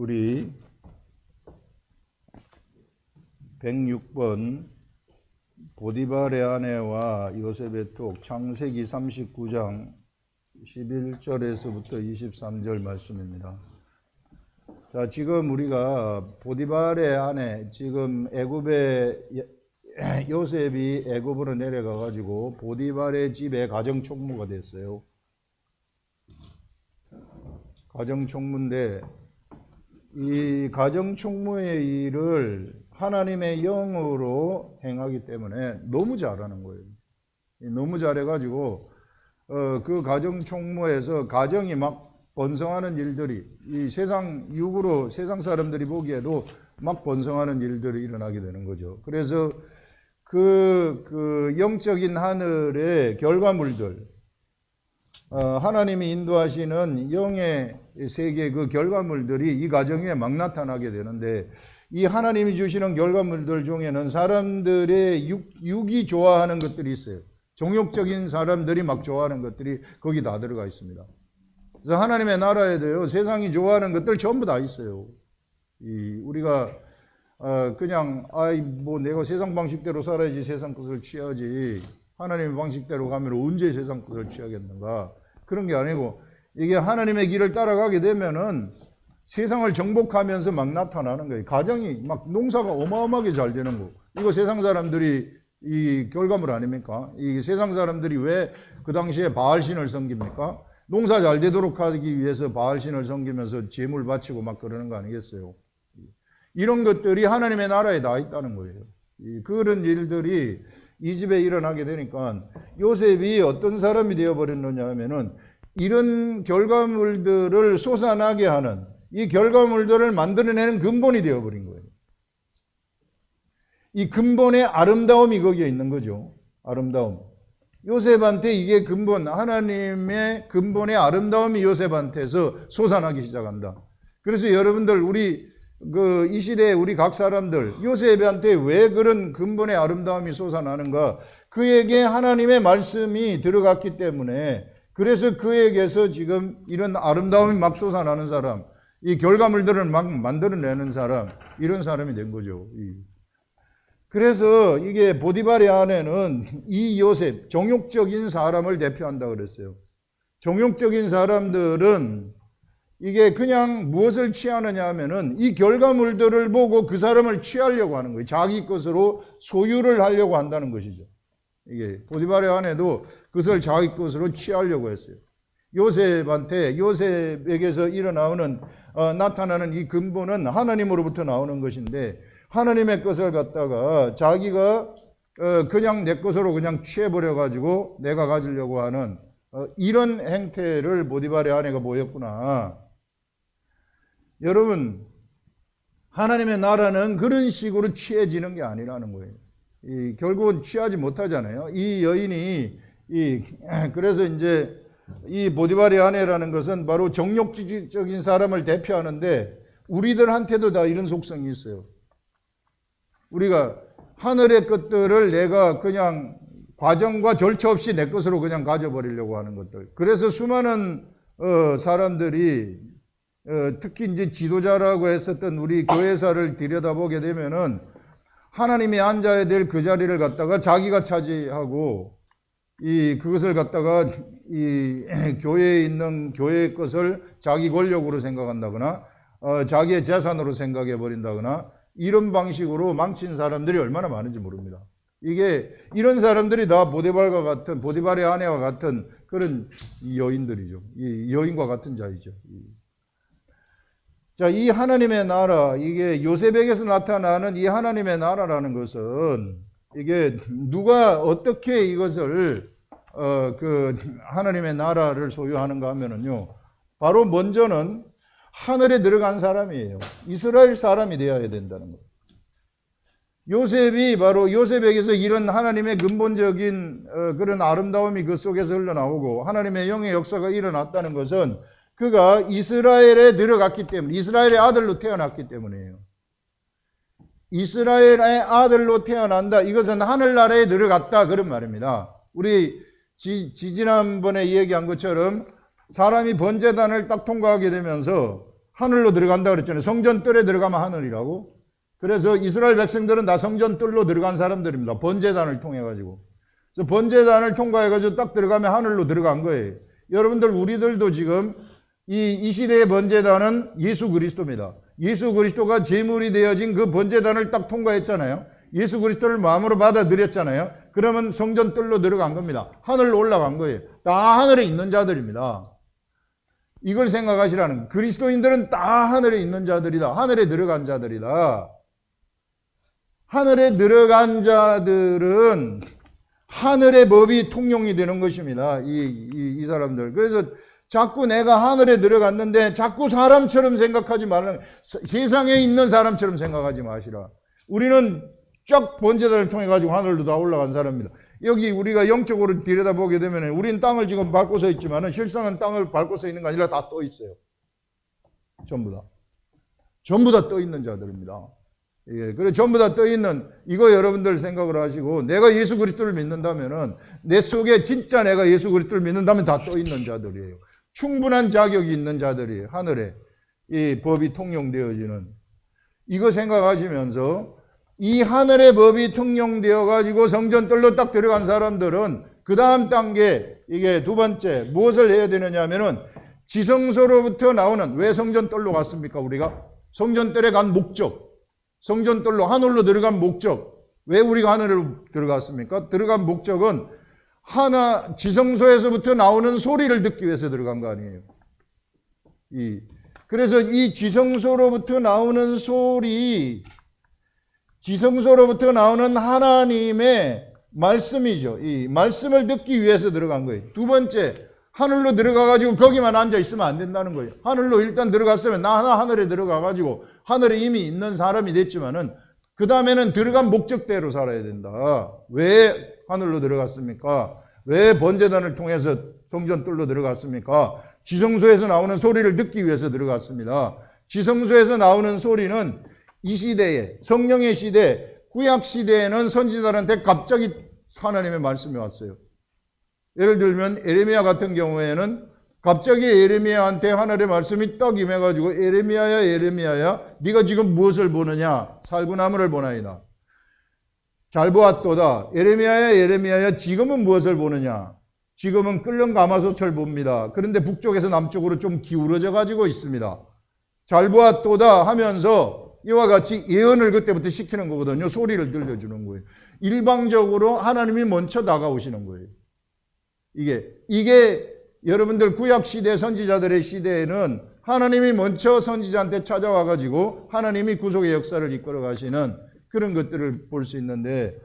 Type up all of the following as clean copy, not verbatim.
우리 106번 보디발의 아내와 요셉의 톡 창세기 39장 11절에서부터 23절 말씀입니다. 자, 지금 우리가 보디발의 아내, 지금 애굽의 요셉이 애굽으로 내려가 가지고 보디발의 집에 가정총무가 됐어요. 가정총무인데 이 가정총무의 일을 하나님의 영으로 행하기 때문에 너무 잘하는 거예요. 너무 잘해가지고 그 가정총무에서 가정이 막 번성하는 일들이 이 세상 육으로 세상 사람들이 보기에도 막 번성하는 일들이 일어나게 되는 거죠. 그래서 그 영적인 하늘의 결과물들, 하나님이 인도하시는 영의 세계 그 결과물들이 이 가정에 막 나타나게 되는데, 이 하나님이 주시는 결과물들 중에는 사람들의 육이 좋아하는 것들이 있어요. 정욕적인 사람들이 막 좋아하는 것들이 거기 다 들어가 있습니다. 그래서 하나님의 나라에도요, 세상이 좋아하는 것들 전부 다 있어요. 우리가 그냥 뭐 내가 세상 방식대로 살아야지 세상 것을 취하지, 하나님의 방식대로 가면 언제 세상 것을 취하겠는가, 그런 게 아니고, 이게 하나님의 길을 따라가게 되면은 세상을 정복하면서 막 나타나는 거예요. 가정이 막 농사가 어마어마하게 잘 되는 거. 이거 세상 사람들이 이 결과물 아닙니까? 이 세상 사람들이 왜 그 당시에 바알신을 섬깁니까? 농사 잘 되도록 하기 위해서 바알신을 섬기면서 제물 바치고 막 그러는 거 아니겠어요? 이런 것들이 하나님의 나라에 다 있다는 거예요. 그런 일들이 이 집에 일어나게 되니까 요셉이 어떤 사람이 되어버렸느냐 하면은, 이런 결과물들을 솟아나게 하는, 이 결과물들을 만들어내는 근본이 되어버린 거예요. 이 근본의 아름다움이 거기에 있는 거죠. 아름다움. 요셉한테 이게 근본, 하나님의 근본의 아름다움이 요셉한테서 솟아나기 시작한다. 그래서 여러분들, 우리 이 시대에 우리 각 사람들, 요셉한테 왜 그런 근본의 아름다움이 솟아나는가? 그에게 하나님의 말씀이 들어갔기 때문에, 그래서 그에게서 지금 이런 아름다움이 막 솟아나는 사람, 이 결과물들을 막 만들어내는 사람, 이런 사람이 된 거죠. 그래서 이게 보디발의 아내는 이 요셉, 정욕적인 사람을 대표한다 그랬어요. 정욕적인 사람들은 이게 그냥 무엇을 취하느냐 하면은 이 결과물들을 보고 그 사람을 취하려고 하는 거예요. 자기 것으로 소유를 하려고 한다는 것이죠. 이게 보디발의 아내도 그것을 자기 것으로 취하려고 했어요. 요셉에게서 나타나는 이 근본은 하나님으로부터 나오는 것인데, 하나님의 것을 갖다가 자기가 그냥 내 것으로 그냥 취해버려가지고 내가 가지려고 하는 이런 행태를 보디발의 아내가 보였구나. 여러분, 하나님의 나라는 그런 식으로 취해지는 게 아니라는 거예요. 결국은 취하지 못하잖아요. 이 여인이 그래서 이제 이 보디발의 아내라는 것은 바로 정욕적인 사람을 대표하는데, 우리들한테도 다 이런 속성이 있어요. 우리가 하늘의 것들을 내가 그냥 과정과 절차 없이 내 것으로 그냥 가져버리려고 하는 것들. 그래서 수많은 사람들이 특히 이제 지도자라고 했었던 우리 교회사를 들여다보게 되면은, 하나님이 앉아야 될 그 자리를 갖다가 자기가 차지하고, 그것을 갖다가 교회에 있는 교회의 것을 자기 권력으로 생각한다거나, 자기의 재산으로 생각해 버린다거나, 이런 방식으로 망친 사람들이 얼마나 많은지 모릅니다. 이런 사람들이 다 보디발의 아내와 같은 그런 여인들이죠. 이 여인과 같은 자이죠. 자, 이 하나님의 나라, 이게 요셉에게서 나타나는 이 하나님의 나라라는 것은, 이게 누가 어떻게 이것을 하나님의 나라를 소유하는가 하면은요, 바로 먼저는 하늘에 들어간 사람이에요. 이스라엘 사람이 되어야 된다는 거예요. 요셉이 바로 요셉에게서 이런 하나님의 근본적인 그런 아름다움이 그 속에서 흘러나오고 하나님의 영의 역사가 일어났다는 것은 그가 이스라엘에 들어갔기 때문에, 이스라엘의 아들로 태어났기 때문이에요. 이스라엘의 아들로 태어난다, 이것은 하늘나라에 들어갔다, 그런 말입니다. 우리 지지난번에 얘기한 것처럼 사람이 번제단을 딱 통과하게 되면서 하늘로 들어간다 그랬잖아요. 성전 뜰에 들어가면 하늘이라고. 그래서 이스라엘 백성들은 다 성전 뜰로 들어간 사람들입니다. 번제단을 통해 가지고. 그래서 번제단을 통과해 가지고 딱 들어가면 하늘로 들어간 거예요. 여러분들 우리들도 지금 이 시대의 번제단은 예수 그리스도입니다. 예수 그리스도가 제물이 되어진 그 번제단을 딱 통과했잖아요. 예수 그리스도를 마음으로 받아들였잖아요. 그러면 성전 뜰로 들어간 겁니다. 하늘로 올라간 거예요. 다 하늘에 있는 자들입니다. 이걸 생각하시라는 거예요. 그리스도인들은 다 하늘에 있는 자들이다. 하늘에 들어간 자들이다. 하늘에 들어간 자들은 하늘의 법이 통용이 되는 것입니다. 이 사람들. 그래서 자꾸 내가 하늘에 들어갔는데 자꾸 사람처럼 생각하지 말라. 세상에 있는 사람처럼 생각하지 마시라. 우리는 쫙 번제단을 통해 가지고 하늘로 다 올라간 사람입니다. 여기 우리가 영적으로 들여다보게 되면 우리는 땅을 지금 밟고 서 있지만 실상은 땅을 밟고 서 있는 게 아니라 다 떠 있어요. 전부 다. 전부 다 떠 있는 자들입니다. 예, 그래 전부 다 떠 있는 이거 여러분들 생각을 하시고 내가 예수 그리스도를 믿는다면은 내 속에 진짜 내가 예수 그리스도를 믿는다면 다 떠 있는 자들이에요. 충분한 자격이 있는 자들이에요. 하늘에 이 법이 통용되어지는 이거 생각하시면서 이 하늘의 법이 통용되어 가지고 성전뜰로 딱 들어간 사람들은 그 다음 단계 이게 두 번째 무엇을 해야 되느냐 하면은 지성소로부터 나오는 왜 성전뜰로 갔습니까? 우리가 성전뜰에 간 목적 성전뜰로 하늘로 들어간 목적 왜 우리가 하늘로 들어갔습니까? 들어간 목적은 지성소에서부터 나오는 소리를 듣기 위해서 들어간 거 아니에요. 그래서 이 지성소로부터 나오는 소리 지성소로부터 나오는 하나님의 말씀이죠. 이 말씀을 듣기 위해서 들어간 거예요. 두 번째, 하늘로 들어가가지고 거기만 앉아 있으면 안 된다는 거예요. 하늘로 일단 들어갔으면 나 하늘에 들어가가지고 하늘에 이미 있는 사람이 됐지만은 그 다음에는 들어간 목적대로 살아야 된다. 왜 하늘로 들어갔습니까? 왜 번제단을 통해서 성전뜰로 들어갔습니까? 지성소에서 나오는 소리를 듣기 위해서 들어갔습니다. 지성소에서 나오는 소리는 이 시대에 성령의 시대 구약 시대에는 선지자들한테 갑자기 하나님의 말씀이 왔어요. 예를 들면 에레미야 같은 경우에는 갑자기 에레미야한테 하늘의 말씀이 딱 임해가지고 에레미야야 에레미야야 네가 지금 무엇을 보느냐 살구나무를 보나이다. 잘 보았도다. 에레미야야 에레미야야 지금은 무엇을 보느냐 지금은 끓는 가마솥을 봅니다. 그런데 북쪽에서 남쪽으로 좀 기울어져 가지고 있습니다. 잘 보았도다 하면서 이와 같이 예언을 그때부터 시키는 거거든요. 소리를 들려주는 거예요. 일방적으로 하나님이 먼저 다가오시는 거예요. 이게 여러분들 구약시대 선지자들의 시대에는 하나님이 먼저 선지자한테 찾아와 가지고 하나님이 구속의 역사를 이끌어 가시는 그런 것들을 볼 수 있는데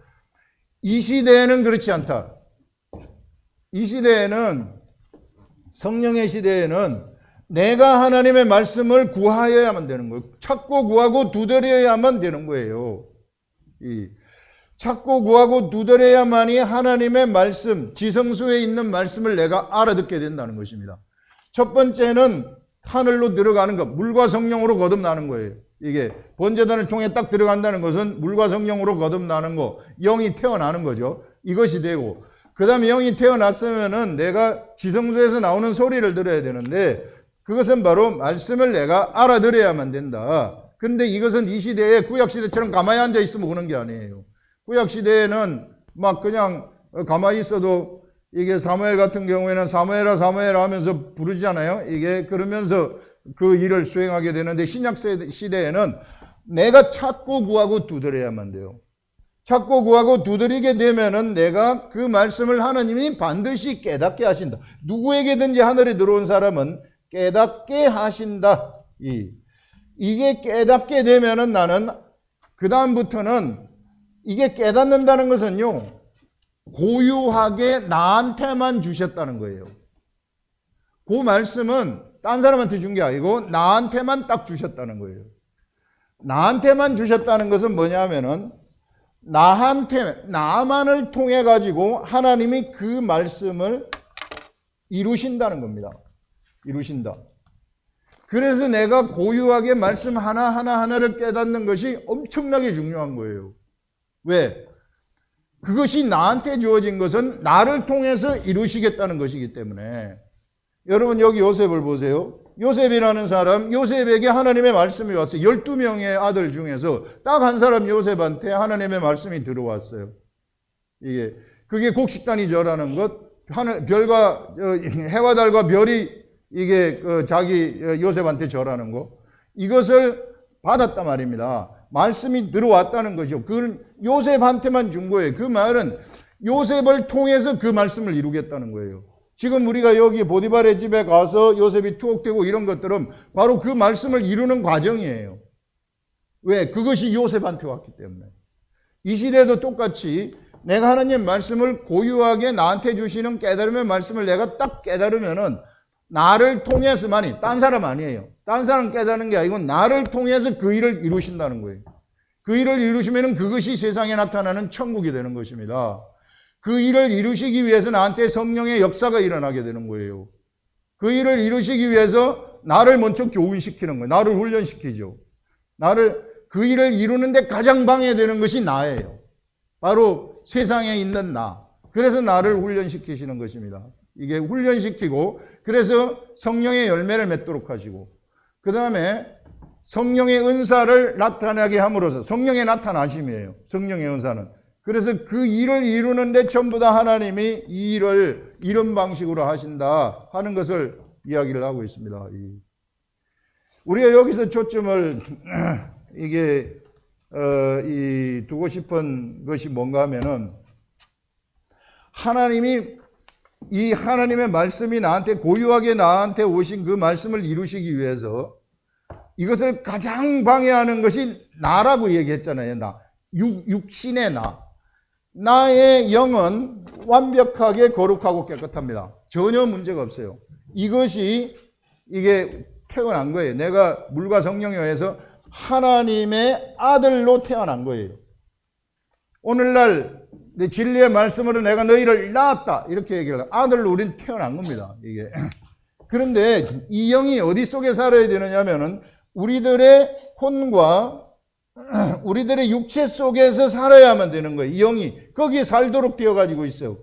이 시대에는 그렇지 않다. 이 시대에는 성령의 시대에는 내가 하나님의 말씀을 구하여야만 되는 거예요. 찾고 구하고 두드려야만 되는 거예요. 찾고 구하고 두드려야만이 하나님의 말씀, 지성소에 있는 말씀을 내가 알아듣게 된다는 것입니다. 첫 번째는 하늘로 들어가는 것, 물과 성령으로 거듭나는 거예요. 이게 번제단을 통해 딱 들어간다는 것은 물과 성령으로 거듭나는 거, 영이 태어나는 거죠. 이것이 되고 그 다음에 영이 태어났으면은 내가 지성소에서 나오는 소리를 들어야 되는데 그것은 바로 말씀을 내가 알아들어야만 된다. 그런데 이것은 이 시대에 구약시대처럼 가만히 앉아 있으면 오는 게 아니에요. 구약시대에는 막 그냥 가만히 있어도 이게 사무엘 같은 경우에는 사무엘아 사무엘아 하면서 부르잖아요. 이게 그러면서 그 일을 수행하게 되는데 신약 시대에는 내가 찾고 구하고 두드려야만 돼요. 찾고 구하고 두드리게 되면은 내가 그 말씀을 하나님이 반드시 깨닫게 하신다. 누구에게든지 하늘에 들어온 사람은 깨닫게 하신다. 이게 깨닫게 되면은 나는 그 다음부터는 이게 깨닫는다는 것은요 고유하게 나한테만 주셨다는 거예요. 그 말씀은 딴 사람한테 준 게 아니고 나한테만 딱 주셨다는 거예요. 나한테만 주셨다는 것은 뭐냐면은 나만을 통해 가지고 하나님이 그 말씀을 이루신다는 겁니다. 이루신다. 그래서 내가 고유하게 말씀 하나하나를 깨닫는 것이 엄청나게 중요한 거예요. 왜? 그것이 나한테 주어진 것은 나를 통해서 이루시겠다는 것이기 때문에. 여러분 여기 요셉을 보세요. 요셉이라는 사람, 요셉에게 하나님의 말씀이 왔어요. 12명의 아들 중에서 딱 한 사람 요셉한테 하나님의 말씀이 들어왔어요. 그게 곡식단이 절하는 것, 별과 해와 달과 별이 이게 자기 요셉한테 절하는 거, 이것을 받았단 말입니다. 말씀이 들어왔다는 거죠. 그건 요셉한테만 준 거예요. 그 말은 요셉을 통해서 그 말씀을 이루겠다는 거예요. 지금 우리가 여기 보디발의 집에 가서 요셉이 투옥되고 이런 것들은 바로 그 말씀을 이루는 과정이에요. 왜? 그것이 요셉한테 왔기 때문에. 이 시대도 똑같이 내가 하나님 말씀을 고유하게 나한테 주시는 깨달음의 말씀을 내가 딱 깨달으면은 나를 통해서만이, 딴 사람 아니에요. 딴 사람 깨닫는 게 아니고 나를 통해서 그 일을 이루신다는 거예요. 그 일을 이루시면은 그것이 세상에 나타나는 천국이 되는 것입니다. 그 일을 이루시기 위해서 나한테 성령의 역사가 일어나게 되는 거예요. 그 일을 이루시기 위해서 나를 먼저 교훈시키는 거예요. 나를 훈련시키죠. 그 일을 이루는데 가장 방해되는 것이 나예요. 바로 세상에 있는 나. 그래서 나를 훈련시키시는 것입니다. 이게 훈련시키고, 그래서 성령의 열매를 맺도록 하시고, 그 다음에 성령의 은사를 나타나게 함으로써, 성령의 나타나심이에요. 성령의 은사는. 그래서 그 일을 이루는데 전부 다 하나님이 이 일을 이런 방식으로 하신다 하는 것을 이야기를 하고 있습니다. 우리가 여기서 초점을 두고 싶은 것이 뭔가 하면은, 이 하나님의 말씀이 고유하게 나한테 오신 그 말씀을 이루시기 위해서 이것을 가장 방해하는 것이 나라고 얘기했잖아요. 육신의 나. 나의 영은 완벽하게 거룩하고 깨끗합니다. 전혀 문제가 없어요. 이게 태어난 거예요. 내가 물과 성령에 의해서 하나님의 아들로 태어난 거예요. 오늘날 진리의 말씀으로 내가 너희를 낳았다, 이렇게 얘기를 해요. 아들로 우린 태어난 겁니다. 이게. 그런데 이 영이 어디 속에 살아야 되느냐 하면은 우리들의 혼과 우리들의 육체 속에서 살아야만 되는 거예요. 이 영이 거기에 살도록 되어 가지고 있어요.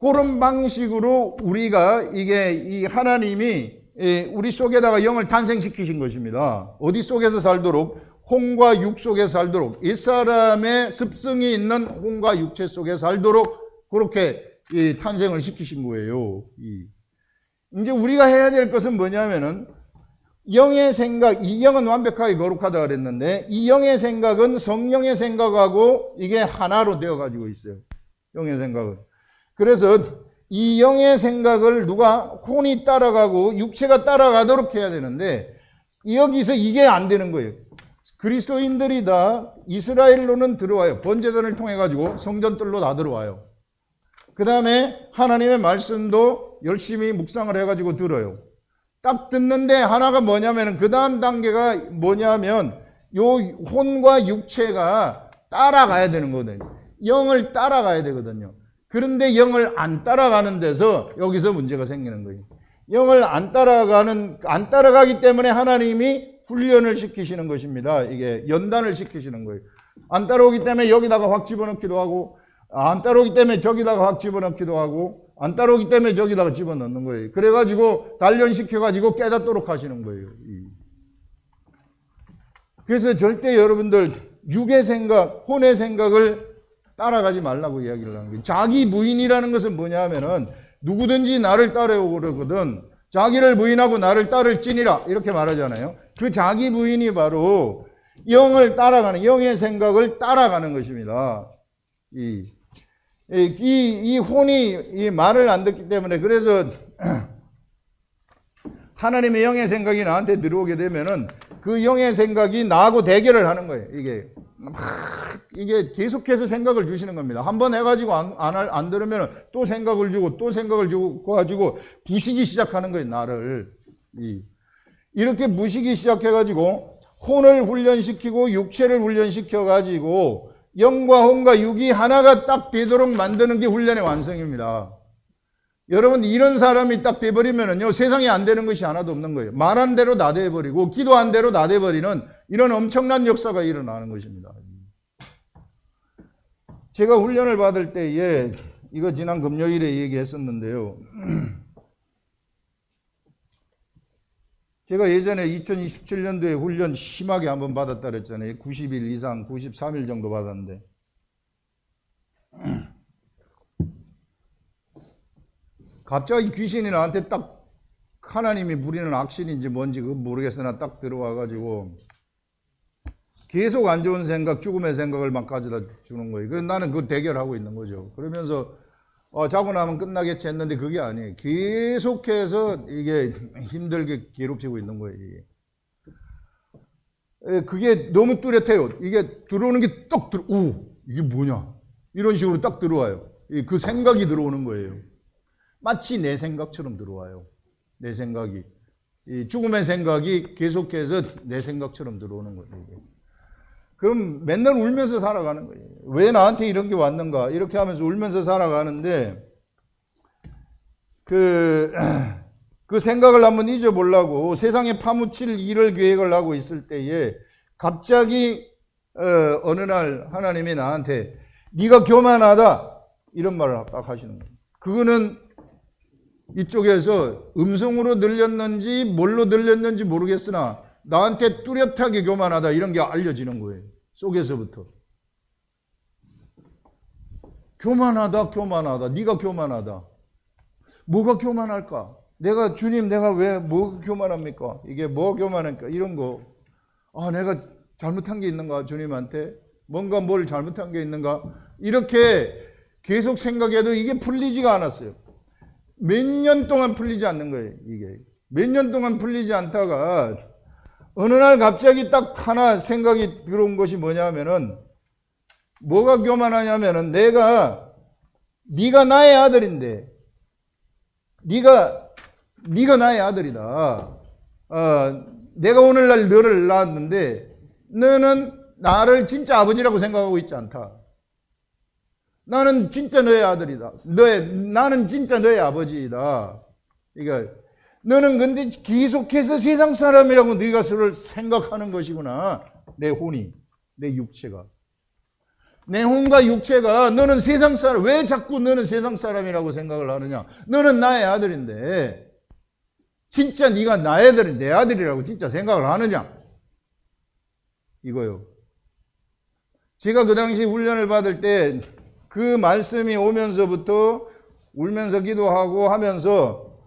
그런 방식으로 우리가 이 하나님이 우리 속에다가 영을 탄생시키신 것입니다. 어디 속에서 살도록? 혼과 육 속에 살도록, 이 사람의 습성이 있는 혼과 육체 속에 살도록 그렇게 탄생을 시키신 거예요. 이제 우리가 해야 될 것은 뭐냐면은 영의 생각, 이 영은 완벽하게 거룩하다 그랬는데 이 영의 생각은 성령의 생각하고 이게 하나로 되어 가지고 있어요. 영의 생각은. 그래서 이 영의 생각을 혼이 따라가고 육체가 따라가도록 해야 되는데 여기서 이게 안 되는 거예요. 그리스도인들이 다 이스라엘로는 들어와요. 번제단을 통해 가지고 성전들로 다 들어와요. 그 다음에 하나님의 말씀도 열심히 묵상을 해가지고 들어요. 딱 듣는데 하나가 뭐냐면 그 다음 단계가 뭐냐면 요 혼과 육체가 따라가야 되는 거거든요. 영을 따라가야 되거든요. 그런데 영을 안 따라가는 데서 여기서 문제가 생기는 거예요. 영을 안 따라가기 때문에 하나님이 훈련을 시키시는 것입니다. 이게 연단을 시키시는 거예요. 안 따라오기 때문에 여기다가 확 집어넣기도 하고, 안 따라오기 때문에 저기다가 확 집어넣기도 하고, 안 따라오기 때문에 저기다가 집어넣는 거예요. 그래가지고 단련시켜가지고 깨닫도록 하시는 거예요. 그래서 절대 여러분들 육의 생각, 혼의 생각을 따라가지 말라고 이야기를 하는 거예요. 자기 부인이라는 것은 뭐냐 하면은 누구든지 나를 따라오고 그러거든. 자기를 부인하고 나를 따를지니라 이렇게 말하잖아요. 그 자기 부인이 바로 영을 따라가는, 영의 생각을 따라가는 것입니다. 이 혼이 이 말을 안 듣기 때문에, 그래서 하나님의 영의 생각이 나한테 들어오게 되면은 그 영의 생각이 나하고 대결을 하는 거예요. 이게 계속해서 생각을 주시는 겁니다. 한번 해가지고 안 들으면 또 생각을 주고 또 생각을 주고 가지고 부시기 시작하는 거예요, 나를. 이렇게 부시기 시작해가지고 혼을 훈련시키고 육체를 훈련시켜가지고 영과 혼과 육이 하나가 딱 되도록 만드는 게 훈련의 완성입니다. 여러분, 이런 사람이 딱 돼버리면은요, 세상에 안 되는 것이 하나도 없는 거예요. 말한 대로 다 돼버리고 기도한 대로 다 돼버리는 이런 엄청난 역사가 일어나는 것입니다. 제가 훈련을 받을 때에 이거 지난 금요일에 얘기했었는데요. 제가 예전에 2027년도에 훈련 심하게 한번 받았다 그랬잖아요. 90일 이상, 93일 정도 받았는데. 갑자기 귀신이 나한테 딱 하나님이 부리는 악신인지 뭔지 그건 모르겠으나 딱 들어와가지고 계속 안 좋은 생각, 죽음의 생각을 막 가져다 주는 거예요. 그래서 나는 그걸 대결하고 있는 거죠. 그러면서 자고 나면 끝나겠지 했는데 그게 아니에요. 계속해서 이게 힘들게 괴롭히고 있는 거예요. 그게 너무 뚜렷해요. 이게 들어오는 게 딱 이게 뭐냐? 이런 식으로 딱 들어와요. 그 생각이 들어오는 거예요. 마치 내 생각처럼 들어와요. 내 생각이. 이 죽음의 생각이 계속해서 내 생각처럼 들어오는 거예요. 그럼 맨날 울면서 살아가는 거예요. 왜 나한테 이런 게 왔는가? 이렇게 하면서 울면서 살아가는데 그 생각을 한번 잊어보려고 세상에 파묻힐 일을 계획을 하고 있을 때에 갑자기 어느 날 하나님이 나한테 네가 교만하다 이런 말을 딱 하시는 거예요. 그거는 이쪽에서 음성으로 들렸는지 뭘로 들렸는지 모르겠으나 나한테 뚜렷하게 교만하다 이런 게 알려지는 거예요. 속에서부터. 교만하다. 네가 교만하다. 뭐가 교만할까? 주님 내가 왜 뭐 교만합니까? 이게 뭐 교만할까? 이런 거. 내가 잘못한 게 있는가? 주님한테? 뭔가 뭘 잘못한 게 있는가? 이렇게 계속 생각해도 이게 풀리지가 않았어요. 몇 년 동안 풀리지 않는 거예요. 이게. 몇 년 동안 풀리지 않다가 어느 날 갑자기 딱 하나 생각이 들어온 것이 뭐냐면은 뭐가 교만하냐면은 네가 나의 아들인데 네가 나의 아들이다. 내가 오늘날 너를 낳았는데 너는 나를 진짜 아버지라고 생각하고 있지 않다. 나는 진짜 너의 아들이다. 나는 진짜 너의 아버지이다. 그러니까 너는 근데 계속해서 세상 사람이라고 네가 서로 생각하는 것이구나. 내 혼이, 내 육체가. 내 혼과 육체가 너는 세상 사람, 왜 자꾸 너는 세상 사람이라고 생각을 하느냐? 너는 나의 아들인데 진짜 네가 나의 아들이 내 아들이라고 진짜 생각을 하느냐? 이거요. 제가 그 당시 훈련을 받을 때 그 말씀이 오면서부터 울면서 기도하고 하면서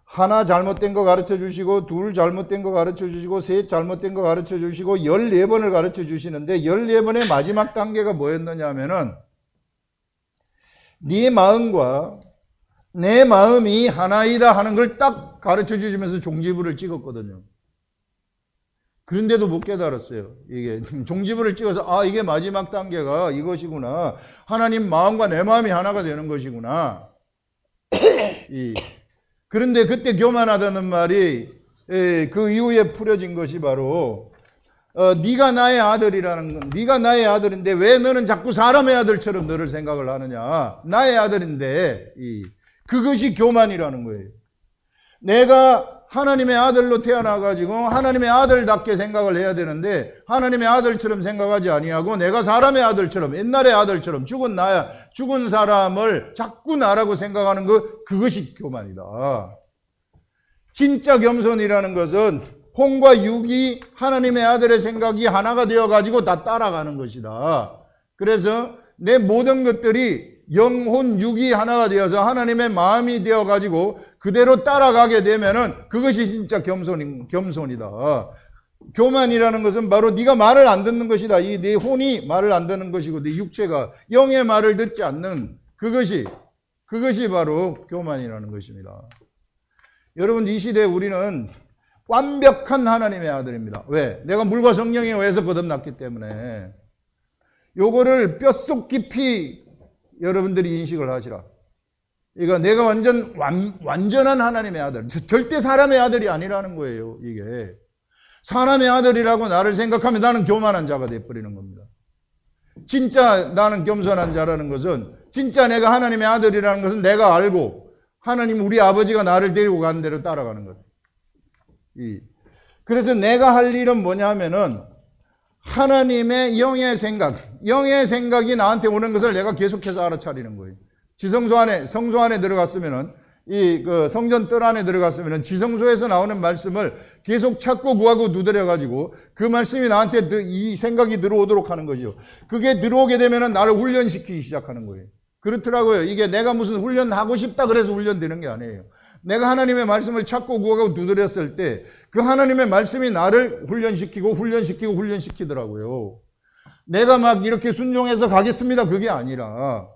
하나 잘못된 거 가르쳐 주시고 둘 잘못된 거 가르쳐 주시고 셋 잘못된 거 가르쳐 주시고 14번을 가르쳐 주시는데 14번의 마지막 단계가 뭐였느냐 하면은 네 마음과 내 마음이 하나이다 하는 걸 딱 가르쳐 주시면서 종지부를 찍었거든요. 그런데도 못 깨달았어요. 이게 종지부를 찍어서 이게 마지막 단계가 이것이구나. 하나님 마음과 내 마음이 하나가 되는 것이구나. 그런데 그때 교만하다는 말이 그 이후에 풀어진 것이 바로 네가 나의 아들이라는 건 네가 나의 아들인데 왜 너는 자꾸 사람의 아들처럼 너를 생각을 하느냐. 나의 아들인데 그것이 교만이라는 거예요. 내가 하나님의 아들로 태어나가지고 하나님의 아들답게 생각을 해야 되는데 하나님의 아들처럼 생각하지 아니하고 내가 사람의 아들처럼 옛날의 아들처럼 죽은 사람을 자꾸 나라고 생각하는 그것이 교만이다. 진짜 겸손이라는 것은 혼과 육이 하나님의 아들의 생각이 하나가 되어가지고 다 따라가는 것이다. 그래서 내 모든 것들이 영혼 육이 하나가 되어서 하나님의 마음이 되어가지고 그대로 따라가게 되면은 그것이 진짜 겸손이다. 교만이라는 것은 바로 네가 말을 안 듣는 것이다. 네 혼이 말을 안 듣는 것이고 네 육체가 영의 말을 듣지 않는 그것이 바로 교만이라는 것입니다. 여러분 이 시대에 우리는 완벽한 하나님의 아들입니다. 왜? 내가 물과 성령에 의해서 거듭났기 때문에 요거를 뼛속 깊이 여러분들이 인식을 하시라. 그러니까 내가 완전한 하나님의 아들, 절대 사람의 아들이 아니라는 거예요. 이게 사람의 아들이라고 나를 생각하면 나는 교만한 자가 되어버리는 겁니다. 진짜 나는 겸손한 자라는 것은 진짜 내가 하나님의 아들이라는 것은 내가 알고 하나님 우리 아버지가 나를 데리고 가는 대로 따라가는 것. 그래서 내가 할 일은 뭐냐 하면은 하나님의 영의 생각이 나한테 오는 것을 내가 계속해서 알아차리는 거예요. 성소 안에 들어갔으면은 그 성전 뜰 안에 들어갔으면 지성소에서 나오는 말씀을 계속 찾고 구하고 두드려가지고 그 말씀이 나한테 이 생각이 들어오도록 하는 거죠. 그게 들어오게 되면 나를 훈련시키기 시작하는 거예요. 그렇더라고요. 이게 내가 무슨 훈련하고 싶다 그래서 훈련되는 게 아니에요. 내가 하나님의 말씀을 찾고 구하고 두드렸을 때 그 하나님의 말씀이 나를 훈련시키더라고요. 내가 막 이렇게 순종해서 가겠습니다. 그게 아니라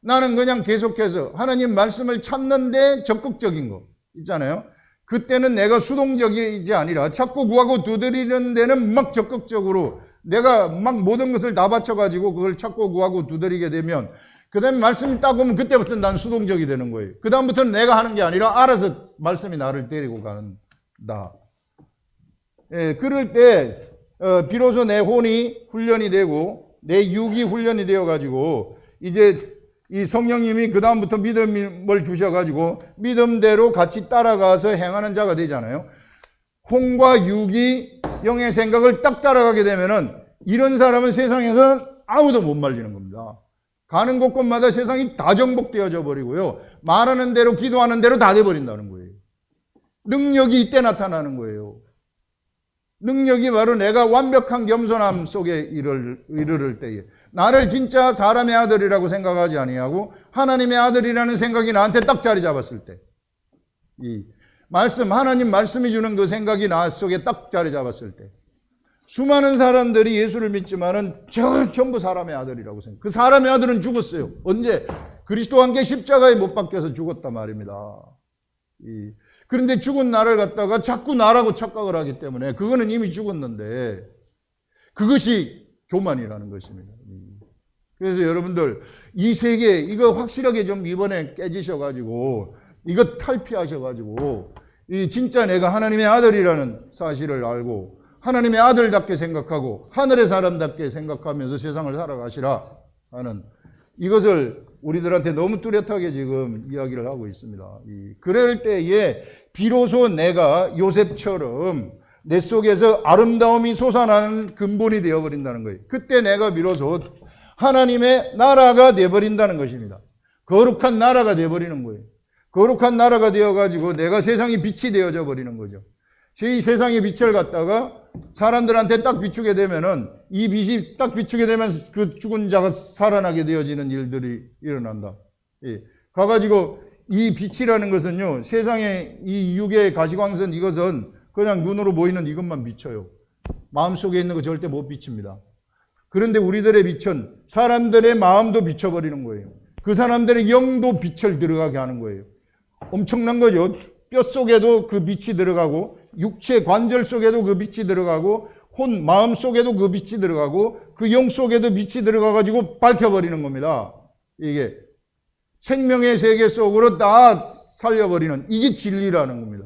나는 그냥 계속해서 하나님 말씀을 찾는데 적극적인 거 있잖아요. 그때는 내가 수동적이지 아니라 찾고 구하고 두드리는 데는 막 적극적으로 내가 막 모든 것을 다 바쳐가지고 그걸 찾고 구하고 두드리게 되면 그 다음에 말씀이 딱 오면 그때부터 난 수동적이 되는 거예요. 그 다음부터는 내가 하는 게 아니라 알아서 말씀이 나를 데리고 간다. 예, 그럴 때 비로소 내 혼이 훈련이 되고 내 육이 훈련이 되어가지고 이제 이 성령님이 그 다음부터 믿음을 주셔가지고 믿음대로 같이 따라가서 행하는 자가 되잖아요. 혼과 육이 영의 생각을 딱 따라가게 되면은 이런 사람은 세상에서 아무도 못 말리는 겁니다. 가는 곳곳마다 세상이 다 정복되어져 버리고요. 말하는 대로 기도하는 대로 다 돼버린다는 거예요. 능력이 이때 나타나는 거예요. 능력이 바로 내가 완벽한 겸손함 속에 이르를 때에 나를 진짜 사람의 아들이라고 생각하지 아니하고 하나님의 아들이라는 생각이 나한테 딱 자리 잡았을 때 이 말씀 하나님 말씀이 주는 그 생각이 나 속에 딱 자리 잡았을 때 수많은 사람들이 예수를 믿지만은 저 전부 사람의 아들이라고 생각. 그 사람의 아들은 죽었어요. 언제? 그리스도와 함께 십자가에 못 박혀서 죽었단 말입니다. 그런데 죽은 나를 갖다가 자꾸 나라고 착각을 하기 때문에 그거는 이미 죽었는데 그것이 교만이라는 것입니다. 그래서 여러분들 이 세계 이거 확실하게 좀 이번에 깨지셔가지고 이거 탈피하셔가지고 이 진짜 내가 하나님의 아들이라는 사실을 알고 하나님의 아들답게 생각하고 하늘의 사람답게 생각하면서 세상을 살아가시라 하는 이것을 우리들한테 너무 뚜렷하게 지금 이야기를 하고 있습니다. 그럴 때에 비로소 내가 요셉처럼 내 속에서 아름다움이 솟아나는 근본이 되어버린다는 거예요. 그때 내가 비로소 하나님의 나라가 되어버린다는 것입니다. 거룩한 나라가 되어버리는 거예요. 거룩한 나라가 되어가지고 내가 세상의 빛이 되어져 버리는 거죠. 이 세상의 빛을 갖다가 사람들한테 딱 비추게 되면은 이 빛이 딱 비추게 되면 그 죽은 자가 살아나게 되어지는 일들이 일어난다. 가가지고 이 빛이라는 것은요, 세상의 이 육의 가시광선 이것은 그냥 눈으로 보이는 이것만 비춰요. 마음속에 있는 거 절대 못 비칩니다. 그런데 우리들의 빛은 사람들의 마음도 비춰버리는 거예요. 그 사람들의 영도 빛을 들어가게 하는 거예요. 엄청난 거죠. 뼈 속에도 그 빛이 들어가고 육체 관절 속에도 그 빛이 들어가고 혼 마음 속에도 그 빛이 들어가고 그 영 속에도 빛이 들어가가지고 밝혀버리는 겁니다. 이게 생명의 세계 속으로 다 살려버리는 이게 진리라는 겁니다.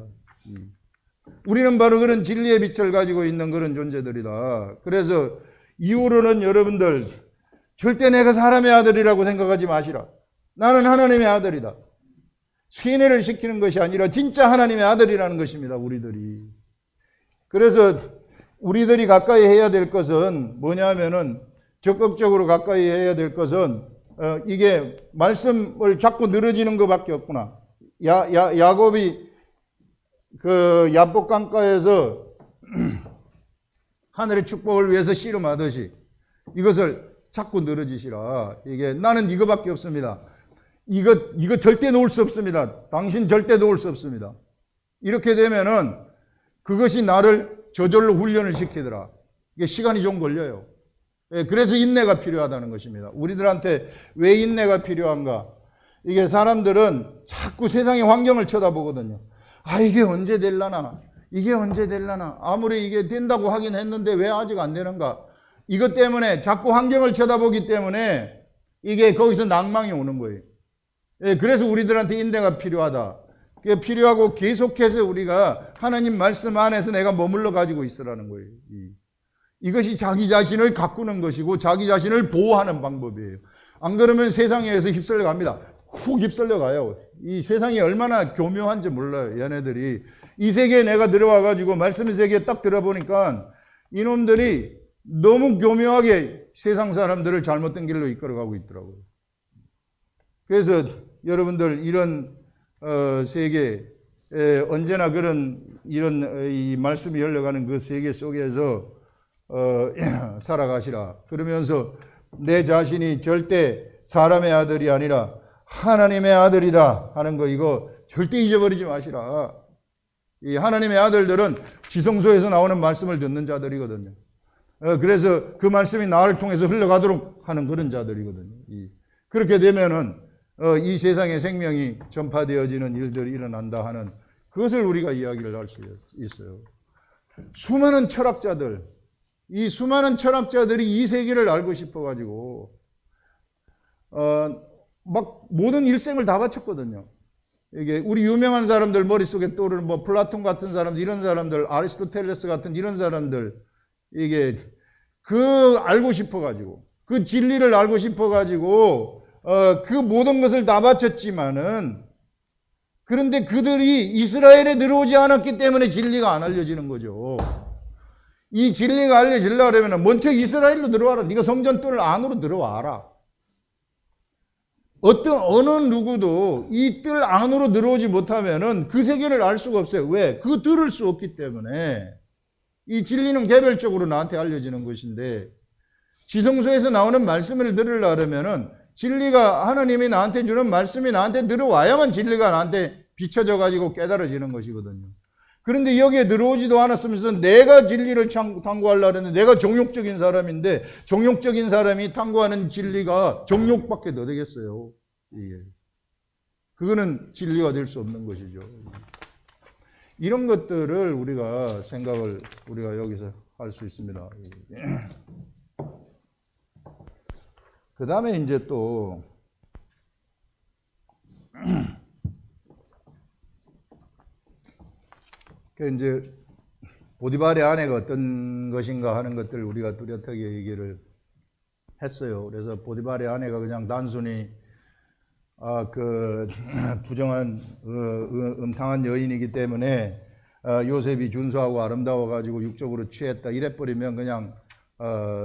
우리는 바로 그런 진리의 빛을 가지고 있는 그런 존재들이다. 그래서 이후로는 여러분들 절대 내가 사람의 아들이라고 생각하지 마시라. 나는 하나님의 아들이다. 쇠뇌를 시키는 것이 아니라 진짜 하나님의 아들이라는 것입니다. 우리들이. 그래서 우리들이 가까이 해야 될 것은 뭐냐면은 적극적으로 가까이 해야 될 것은 이게 말씀을 자꾸 늘어지는 것밖에 없구나. 야곱이 그 야복 강가에서 하늘의 축복을 위해서 씨름하듯이 이것을 자꾸 늘어지시라. 이게 나는 이거밖에 없습니다. 이거 절대 놓을 수 없습니다. 당신 절대 놓을 수 없습니다. 이렇게 되면은 그것이 나를 저절로 훈련을 시키더라. 이게 시간이 좀 걸려요. 그래서 인내가 필요하다는 것입니다. 우리들한테 왜 인내가 필요한가? 이게 사람들은 자꾸 세상의 환경을 쳐다보거든요. 아, 이게 언제 될라나? 이게 언제 될라나? 아무리 이게 된다고 하긴 했는데 왜 아직 안 되는가? 이것 때문에 자꾸 환경을 쳐다보기 때문에 이게 거기서 낭망이 오는 거예요. 그래서 우리들한테 인내가 필요하다. 그게 필요하고 계속해서 우리가 하나님 말씀 안에서 내가 머물러 가지고 있으라는 거예요. 이것이 자기 자신을 가꾸는 것이고 자기 자신을 보호하는 방법이에요. 안 그러면 세상에 의해서 휩쓸려 갑니다. 훅 휩쓸려 가요. 이 세상이 얼마나 교묘한지 몰라요. 얘네들이. 이 세계에 내가 들어와 가지고 말씀의 세계에 딱 들어보니까 이놈들이 너무 교묘하게 세상 사람들을 잘못된 길로 이끌어가고 있더라고요. 그래서 여러분들 이런 세계, 언제나 이런 이 말씀이 흘러가는 그 세계 속에서 살아가시라. 그러면서 내 자신이 절대 사람의 아들이 아니라 하나님의 아들이다 하는 거, 이거 절대 잊어버리지 마시라. 이 하나님의 아들들은 지성소에서 나오는 말씀을 듣는 자들이거든요. 그래서 그 말씀이 나를 통해서 흘러가도록 하는 그런 자들이거든요. 그렇게 되면은 이 세상의 생명이 전파되어지는 일들이 일어난다 하는 그것을 우리가 이야기를 할 수 있어요. 수많은 철학자들, 이 수많은 철학자들이 이 세계를 알고 싶어가지고 막 모든 일생을 다 바쳤거든요. 이게 우리 유명한 사람들 머릿속에 떠오르는 뭐 플라톤 같은 사람들, 이런 사람들, 아리스토텔레스 같은 이런 사람들, 이게 그 알고 싶어가지고 그 진리를 알고 싶어가지고 그 모든 것을 다 바쳤지만은, 그런데 그들이 이스라엘에 들어오지 않았기 때문에 진리가 안 알려지는 거죠. 이 진리가 알려지려면 먼저 이스라엘로 들어와라. 네가 성전 뜰 안으로 들어와라. 어느 누구도 이 뜰 안으로 들어오지 못하면은 그 세계를 알 수가 없어요. 왜? 그 들을 수 없기 때문에. 이 진리는 개별적으로 나한테 알려지는 것인데, 지성소에서 나오는 말씀을 들으려면은 진리가, 하나님이 나한테 주는 말씀이 나한테 들어와야만 진리가 나한테 비춰져 가지고 깨달아지는 것이거든요. 그런데 여기에 들어오지도 않았으면서 내가 진리를 탐구하려고 했는데, 내가 정욕적인 사람인데 정욕적인 사람이 탐구하는 진리가 정욕밖에 더 되겠어요. 이게. 그거는 진리가 될 수 없는 것이죠. 이런 것들을 우리가 여기서 할 수 있습니다. 그 다음에 이제 또 이제 보디발의 아내가 어떤 것인가 하는 것들을 우리가 뚜렷하게 얘기를 했어요. 그래서 보디발의 아내가 그냥 단순히 부정한 음탕한 여인이기 때문에 요셉이 준수하고 아름다워 가지고 육적으로 취했다 이래 버리면 그냥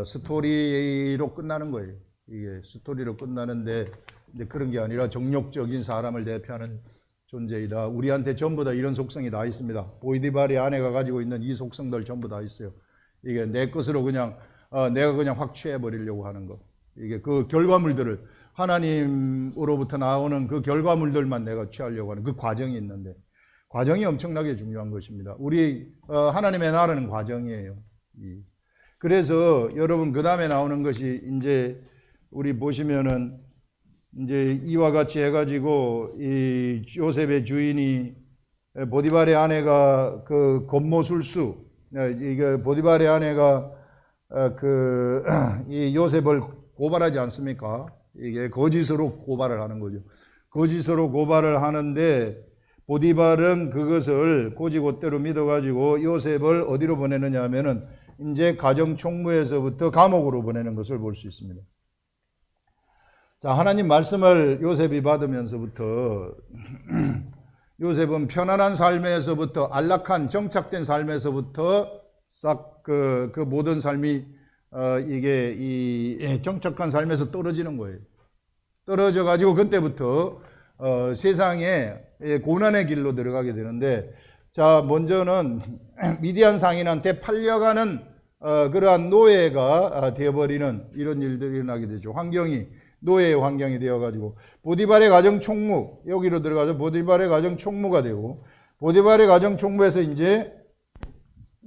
스토리로 끝나는 거예요. 이게 스토리로 끝나는데, 이제 그런 게 아니라 정욕적인 사람을 대표하는 존재이다. 우리한테 전부 다 이런 속성이 다 있습니다. 보디발의 아내가 가지고 있는 이 속성들 전부 다 있어요. 이게 내 것으로 그냥 내가 그냥 확 취해버리려고 하는 거. 이게 그 결과물들을, 하나님으로부터 나오는 그 결과물들만 내가 취하려고 하는 그 과정이 있는데, 과정이 엄청나게 중요한 것입니다. 우리 하나님의 나라는 과정이에요. 그래서 여러분, 그 다음에 나오는 것이 이제 우리 보시면은 이제 이와 같이 해가지고 이 요셉의 주인이, 보디발의 아내가 그 권모술수, 이게 보디발의 아내가 이 요셉을 고발하지 않습니까? 이게 거짓으로 고발을 하는 거죠. 거짓으로 고발을 하는데, 보디발은 그것을 고지고대로 믿어가지고 요셉을 어디로 보내느냐 하면은 이제 가정총무에서부터 감옥으로 보내는 것을 볼 수 있습니다. 자, 하나님 말씀을 요셉이 받으면서부터 요셉은 편안한 삶에서부터, 안락한 정착된 삶에서부터 싹 그 모든 삶이 이게 이 정착한 삶에서 떨어지는 거예요. 떨어져 가지고 그때부터 세상에 고난의 길로 들어가게 되는데, 자, 먼저는 미디안 상인한테 팔려가는 그러한 노예가 되어버리는 이런 일들이 일어나게 되죠. 노예의 환경이 되어가지고, 보디발의 가정 총무, 여기로 들어가서 보디발의 가정 총무가 되고, 보디발의 가정 총무에서 이제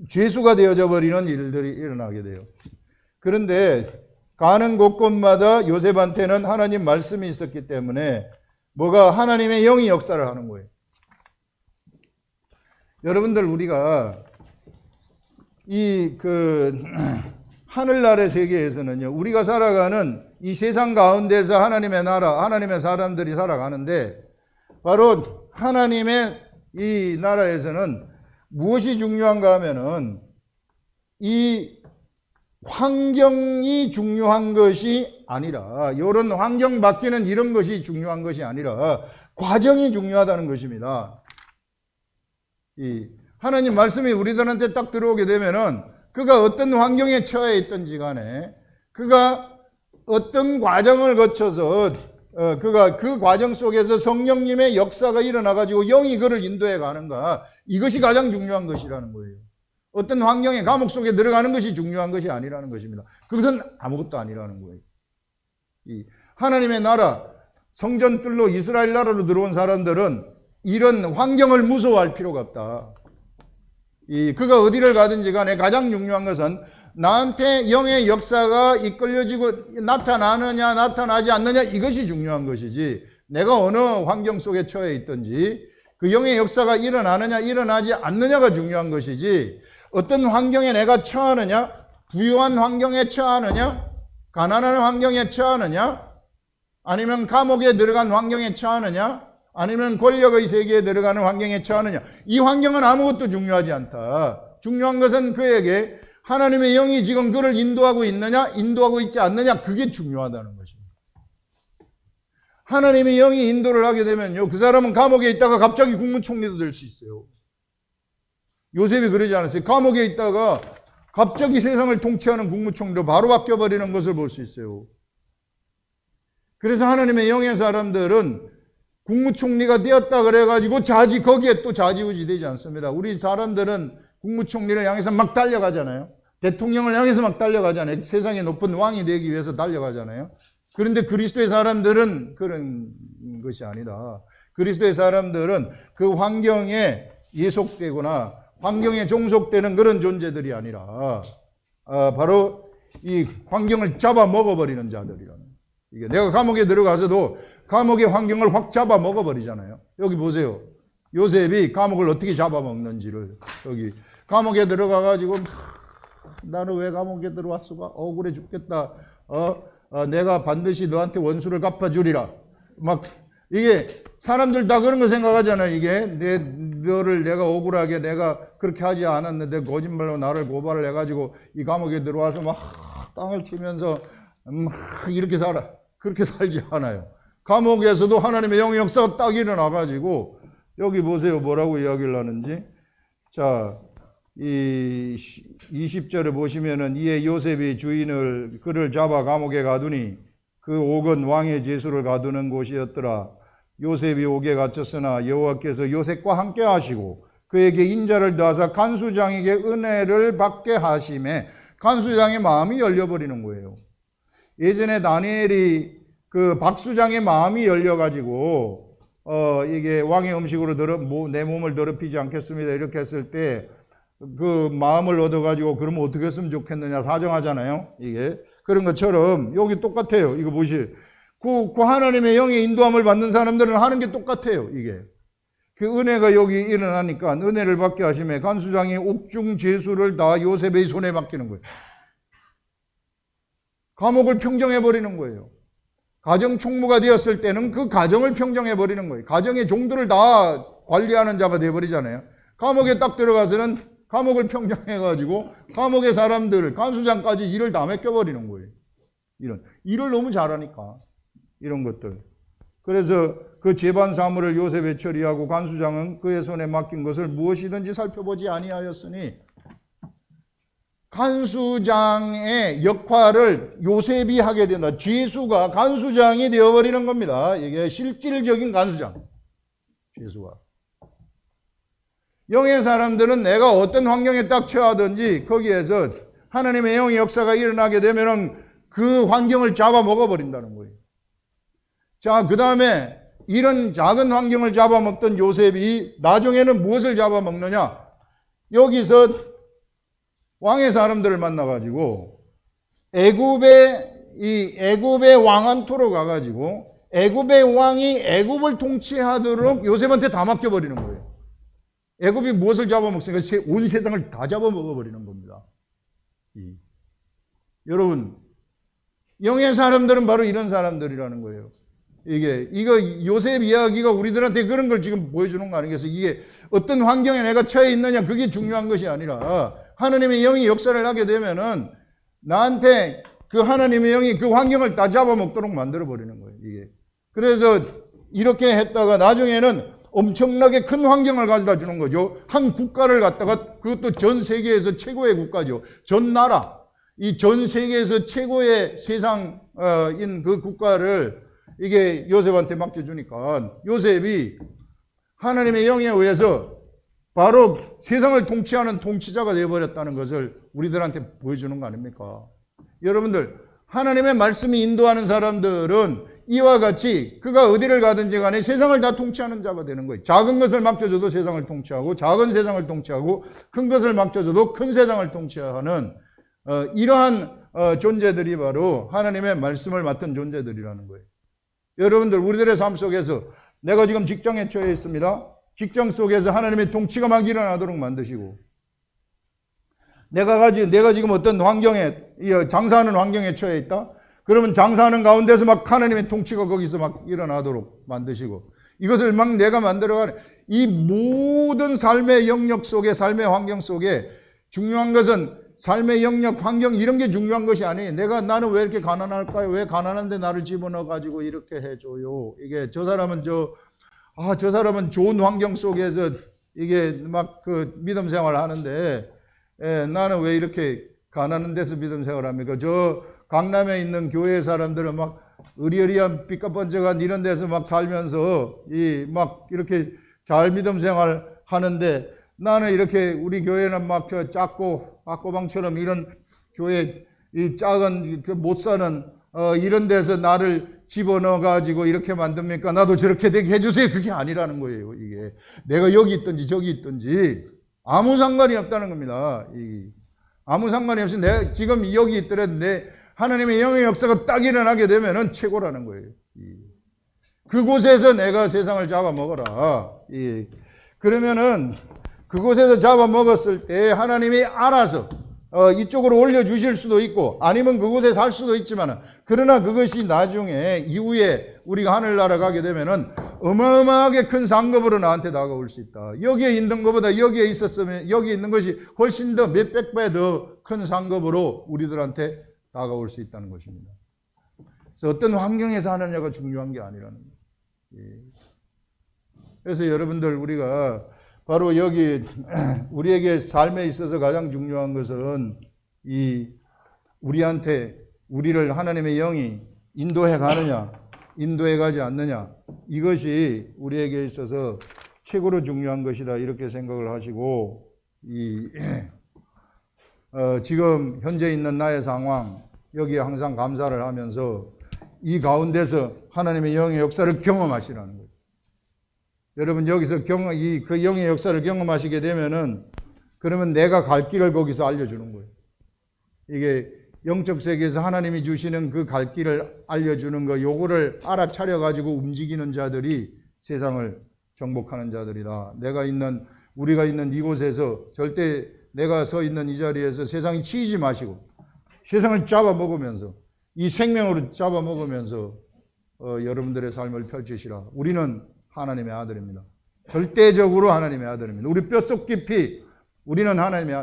죄수가 되어져 버리는 일들이 일어나게 돼요. 그런데 가는 곳곳마다 요셉한테는 하나님 말씀이 있었기 때문에 뭐가 하나님의 영이 역사를 하는 거예요. 여러분들, 우리가 하늘나라의 세계에서는요, 우리가 살아가는 이 세상 가운데서 하나님의 나라, 하나님의 사람들이 살아가는데, 바로 하나님의 이 나라에서는 무엇이 중요한가 하면은 이 환경이 중요한 것이 아니라, 이런 환경 바뀌는 이런 것이 중요한 것이 아니라 과정이 중요하다는 것입니다. 이 하나님 말씀이 우리들한테 딱 들어오게 되면은 그가 어떤 환경에 처해 있든지 간에, 그가 어떤 과정을 거쳐서 그가 그 과정 속에서 성령님의 역사가 일어나가지고 영이 그를 인도해 가는가. 이것이 가장 중요한 것이라는 거예요. 어떤 환경의 감옥 속에 들어가는 것이 중요한 것이 아니라는 것입니다. 그것은 아무것도 아니라는 거예요. 이 하나님의 나라, 성전뜰로 이스라엘 나라로 들어온 사람들은 이런 환경을 무서워할 필요가 없다. 그가 어디를 가든지 간에 가장 중요한 것은 나한테 영의 역사가 이끌려지고 나타나느냐 나타나지 않느냐 이것이 중요한 것이지, 내가 어느 환경 속에 처해 있든지 그 영의 역사가 일어나느냐 일어나지 않느냐가 중요한 것이지, 어떤 환경에 내가 처하느냐, 부유한 환경에 처하느냐, 가난한 환경에 처하느냐, 아니면 감옥에 들어간 환경에 처하느냐, 아니면 권력의 세계에 들어가는 환경에 처하느냐, 이 환경은 아무것도 중요하지 않다. 중요한 것은 그에게 하나님의 영이 지금 그를 인도하고 있느냐 인도하고 있지 않느냐, 그게 중요하다는 것입니다. 하나님의 영이 인도를 하게 되면요, 그 사람은 감옥에 있다가 갑자기 국무총리도 될 수 있어요. 요셉이 그러지 않았어요? 감옥에 있다가 갑자기 세상을 통치하는 국무총리로 바로 바뀌어버리는 것을 볼 수 있어요. 그래서 하나님의 영의 사람들은 국무총리가 되었다 그래가지고 거기에 또 좌지우지 되지 않습니다. 우리 사람들은 국무총리를 향해서 막 달려가잖아요. 대통령을 향해서 막 달려가잖아요. 세상의 높은 왕이 되기 위해서 달려가잖아요. 그런데 그리스도의 사람들은 그런 것이 아니다. 그리스도의 사람들은 그 환경에 예속되거나 환경에 종속되는 그런 존재들이 아니라 바로 이 환경을 잡아먹어버리는 자들이라는. 이게 내가 감옥에 들어가서도 감옥의 환경을 확 잡아먹어버리잖아요. 여기 보세요. 요셉이 감옥을 어떻게 잡아먹는지를. 여기 감옥에 들어가가지고 나는 왜 감옥에 들어왔수가? 억울해 죽겠다. 내가 반드시 너한테 원수를 갚아주리라. 막 이게 사람들 다 그런 거 생각하잖아요. 이게 너를 내가 억울하게 내가 그렇게 하지 않았는데 거짓말로 나를 고발을 해가지고 이 감옥에 들어와서 막 땅을 치면서 막 이렇게 살아. 그렇게 살지 않아요. 감옥에서도 하나님의 영의 역사가 딱 일어나가지고 여기 보세요. 뭐라고 이야기를 하는지. 자, 이 20절에 보시면은 이에 요셉이 주인을 그를 잡아 감옥에 가두니 그 옥은 왕의 제수를 가두는 곳이었더라. 요셉이 옥에 갇혔으나 여호와께서 요셉과 함께 하시고 그에게 인자를 더하사 간수장에게 은혜를 받게 하심에 간수장의 마음이 열려버리는 거예요. 예전에 다니엘이 그 박수장의 마음이 열려가지고 이게 왕의 음식으로 내 몸을 더럽히지 않겠습니다 이렇게 했을 때 그 마음을 얻어가지고 그러면 어떻게 했으면 좋겠느냐 사정하잖아요. 이게 그런 것처럼 여기 똑같아요. 이거 보시 그 하나님의 영의 인도함을 받는 사람들은 하는 게 똑같아요. 이게 그 은혜가 여기 일어나니까 은혜를 받게 하심에 간수장이 옥중 제수를 다 요셉의 손에 맡기는 거예요. 감옥을 평정해버리는 거예요. 가정 총무가 되었을 때는 그 가정을 평정해버리는 거예요. 가정의 종들을 다 관리하는 자가 되어버리잖아요. 감옥에 딱 들어가서는 감옥을 평정해가지고 감옥의 사람들, 간수장까지 일을 다 맡겨버리는 거예요. 일을 너무 잘하니까 이런 것들. 그래서 그 재반 사물을 요셉에 처리하고 간수장은 그의 손에 맡긴 것을 무엇이든지 살펴보지 아니하였으니 간수장의 역할을 요셉이 하게 된다. 죄수가 간수장이 되어버리는 겁니다. 이게 실질적인 간수장. 죄수가. 영의 사람들은 내가 어떤 환경에 딱 처하든지 거기에서 하나님의 영의 역사가 일어나게 되면은 그 환경을 잡아먹어버린다는 거예요. 자, 그 다음에 이런 작은 환경을 잡아먹던 요셉이 나중에는 무엇을 잡아먹느냐? 여기서 왕의 사람들을 만나가지고 애굽의 왕한토로 가가지고 애굽의 왕이 애굽을 통치하도록 요셉한테 다 맡겨버리는 거예요. 애굽이 무엇을 잡아먹습니까? 온 세상을 다 잡아먹어버리는 겁니다. 여러분, 영의 사람들은 바로 이런 사람들이라는 거예요. 이거 요셉 이야기가 우리들한테 그런 걸 지금 보여주는 거 아니겠어요? 이게 어떤 환경에 내가 처해 있느냐, 그게 중요한 것이 아니라 하나님의 영이 역사를 하게 되면은 나한테 그 하나님의 영이 그 환경을 다 잡아먹도록 만들어버리는 거예요, 이게. 그래서 이렇게 했다가 나중에는 엄청나게 큰 환경을 가져다 주는 거죠. 한 국가를 갖다가 그것도 전 세계에서 최고의 국가죠. 전 나라. 이 전 세계에서 최고의 세상인 그 국가를 이게 요셉한테 맡겨주니까 요셉이 하나님의 영에 의해서 바로 세상을 통치하는 통치자가 되어버렸다는 것을 우리들한테 보여주는 거 아닙니까? 여러분들, 하나님의 말씀이 인도하는 사람들은 이와 같이 그가 어디를 가든지 간에 세상을 다 통치하는 자가 되는 거예요. 작은 것을 맡겨줘도 세상을 통치하고, 작은 세상을 통치하고, 큰 것을 맡겨줘도 큰 세상을 통치하는 이러한 존재들이 바로 하나님의 말씀을 맡은 존재들이라는 거예요. 여러분들, 우리들의 삶 속에서 내가 지금 직장에 처해 있습니다. 직장 속에서 하나님의 통치가 막 일어나도록 만드시고, 내가 지금 어떤 환경에, 장사하는 환경에 처해 있다? 그러면 장사하는 가운데서 막 하나님의 통치가 거기서 막 일어나도록 만드시고, 이것을 막 내가 만들어가는 이 모든 삶의 영역 속에, 삶의 환경 속에 중요한 것은 삶의 영역, 환경 이런 게 중요한 것이 아니에요. 나는 왜 이렇게 가난할까요? 왜 가난한데 나를 집어넣어가지고 이렇게 해줘요? 이게 저 사람은 좋은 환경 속에서 이게 막 그 믿음 생활을 하는데, 나는 왜 이렇게 가난한 데서 믿음 생활을 합니까? 저 강남에 있는 교회 사람들은 막 의리의리한 삐까번쩍한 이런 데서 막 살면서 막 이렇게 잘 믿음 생활 하는데, 나는 이렇게 우리 교회는 막 저 작고 악고방처럼 이런 교회 이 작은 못 사는 이런 데서 나를 집어넣어 가지고 이렇게 만듭니까? 나도 저렇게 되게 해주세요. 그게 아니라는 거예요. 이게 내가 여기 있든지 저기 있든지 아무 상관이 없다는 겁니다. 아무 상관이 없이 내가 지금 여기 있더라도 하나님의 영의 역사가 딱 일어나게 되면은 최고라는 거예요. 그곳에서 내가 세상을 잡아먹어라. 그러면은 그곳에서 잡아먹었을 때 하나님이 알아서 이쪽으로 올려주실 수도 있고, 아니면 그곳에 살 수도 있지만, 그러나 그것이 나중에 이후에 우리가 하늘나라 가게 되면은 어마어마하게 큰 상급으로 나한테 다가올 수 있다. 여기에 있는 것보다 여기에 있었으면 여기 있는 것이 훨씬 더 몇백 배 더 큰 상급으로 우리들한테 다가올 수 있다는 것입니다. 그래서 어떤 환경에서 하느냐가 중요한 게 아니라는 거예요. 그래서 여러분들, 우리가 바로 여기 우리에게 삶에 있어서 가장 중요한 것은 우리를 하나님의 영이 인도해 가느냐, 인도해 가지 않느냐, 이것이 우리에게 있어서 최고로 중요한 것이다, 이렇게 생각을 하시고, 지금 현재 있는 나의 상황, 여기에 항상 감사를 하면서 이 가운데서 하나님의 영의 역사를 경험하시라는 거예요. 여러분, 여기서 그 영의 역사를 경험하시게 되면은, 그러면 내가 갈 길을 거기서 알려주는 거예요. 이게 영적 세계에서 하나님이 주시는 그 갈 길을 알려주는 거, 요거를 알아차려가지고 움직이는 자들이 세상을 정복하는 자들이다. 우리가 있는 이곳에서 절대 내가 서 있는 이 자리에서 세상이 치이지 마시고, 세상을 잡아먹으면서, 이 생명으로 잡아먹으면서 여러분들의 삶을 펼치시라. 우리는 하나님의 아들입니다. 절대적으로 하나님의 아들입니다. 우리 뼛속 깊이 우리는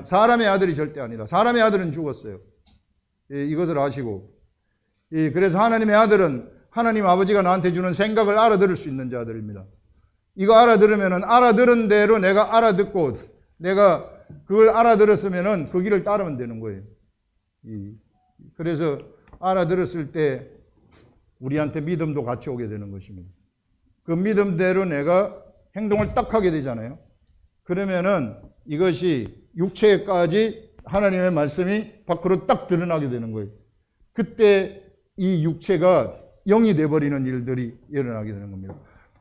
사람의 아들이 절대 아니다. 사람의 아들은 죽었어요. 이것을 아시고, 그래서 하나님의 아들은 하나님 아버지가 나한테 주는 생각을 알아들을 수 있는 자들입니다. 이거 알아들으면은, 알아들은 대로 내가 알아듣고, 내가 그걸 알아들었으면은 그 길을 따르면 되는 거예요. 그래서 알아들었을 때 우리한테 믿음도 같이 오게 되는 것입니다. 그 믿음대로 내가 행동을 딱 하게 되잖아요. 그러면은 이것이 육체까지 하나님의 말씀이 밖으로 딱 드러나게 되는 거예요. 그때 이 육체가 영이 되어버리는 일들이 일어나게 되는 겁니다.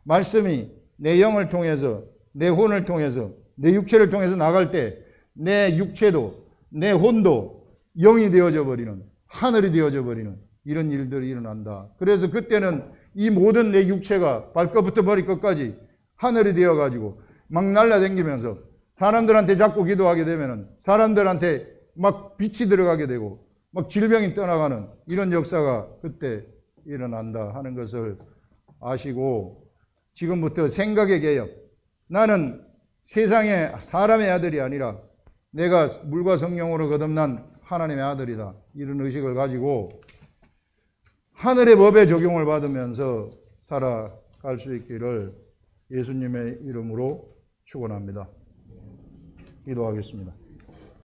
말씀이 내 영을 통해서, 내 혼을 통해서, 내 육체를 통해서 나갈 때 내 육체도, 내 혼도 영이 되어져 버리는, 하늘이 되어져 버리는 이런 일들이 일어난다. 그래서 그때는 이 모든 내 육체가 발끝부터 머리끝까지 하늘이 되어가지고 막 날아다니면서 사람들한테 자꾸 기도하게 되면은 사람들한테 막 빛이 들어가게 되고 막 질병이 떠나가는 이런 역사가 그때 일어난다 하는 것을 아시고, 지금부터 생각의 개혁, 나는 세상의 사람의 아들이 아니라 내가 물과 성령으로 거듭난 하나님의 아들이다, 이런 의식을 가지고 하늘의 법에 적용을 받으면서 살아갈 수 있기를 예수님의 이름으로 축원합니다. 기도하겠습니다.